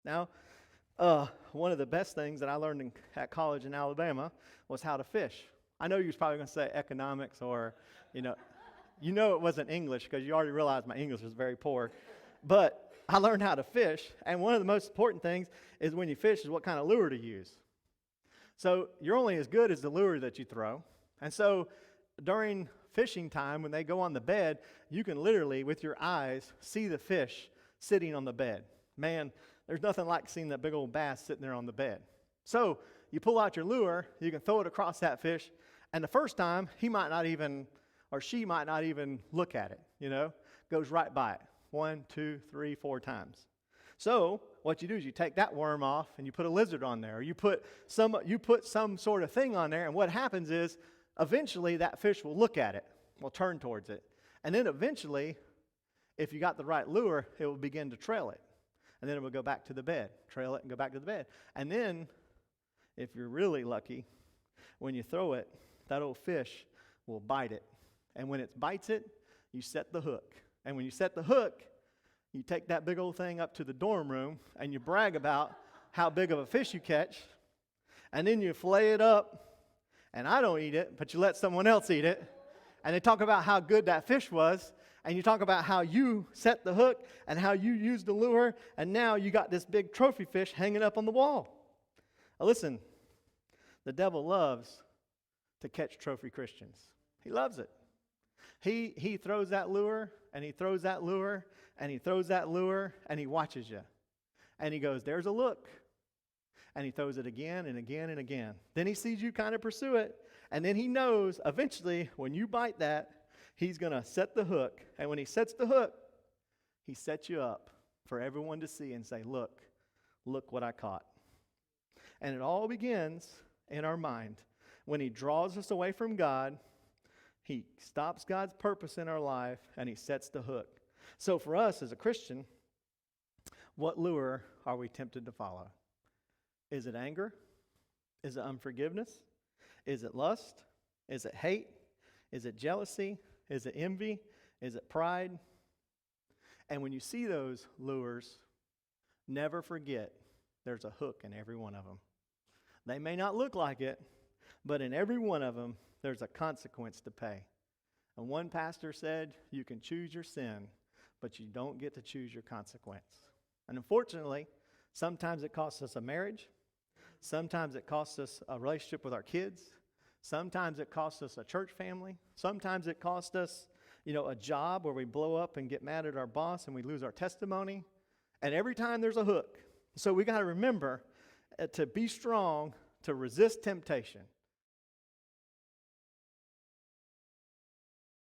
Now, one of the best things that I learned at college in Alabama was how to fish. I know you was probably going to say economics or, you know it wasn't English because you already realized my English is very poor. But I learned how to fish, and one of the most important things is when you fish is what kind of lure to use. So you're only as good as the lure that you throw. And so during fishing time, when they go on the bed, you can literally, with your eyes, see the fish sitting on the bed. Man, there's nothing like seeing that big old bass sitting there on the bed. So you pull out your lure, you can throw it across that fish, and the first time, he might not even, or she might not even look at it, goes right by it. 1, 2, 3, 4 times. So what you do is you take that worm off and you put a lizard on there, or you put some sort of thing on there, and what happens is eventually that fish will look at it, will turn towards it, and then eventually, if you got the right lure, it will begin to trail it, and then it will go back to the bed, trail it and go back to the bed, and then if you're really lucky, when you throw it, that old fish will bite it, and when it bites it, you set the hook, and when you set the hook, you take that big old thing up to the dorm room and you brag about how big of a fish you catch, and then you fillet it up, and I don't eat it, but you let someone else eat it, and they talk about how good that fish was, and you talk about how you set the hook and how you used the lure, and now you got this big trophy fish hanging up on the wall. Now listen, the devil loves to catch trophy Christians. He loves it. He throws that lure, and he throws that lure, and he throws that lure, and he watches you. And he goes, there's a look. And he throws it again and again and again. Then he sees you kind of pursue it, and then he knows eventually when you bite that, he's going to set the hook. And when he sets the hook, he sets you up for everyone to see and say, look what I caught. And it all begins in our mind. When he draws us away from God, he stops God's purpose in our life, and he sets the hook. So for us as a Christian, what lure are we tempted to follow? Is it anger? Is it unforgiveness? Is it lust? Is it hate? Is it jealousy? Is it envy? Is it pride? And when you see those lures, never forget there's a hook in every one of them. They may not look like it, but in every one of them, there's a consequence to pay. And one pastor said, you can choose your sin, but you don't get to choose your consequence. And unfortunately, sometimes it costs us a marriage. Sometimes it costs us a relationship with our kids. Sometimes it costs us a church family. Sometimes it costs us, a job where we blow up and get mad at our boss and we lose our testimony. And every time there's a hook. So we got to remember to be strong, to resist temptation.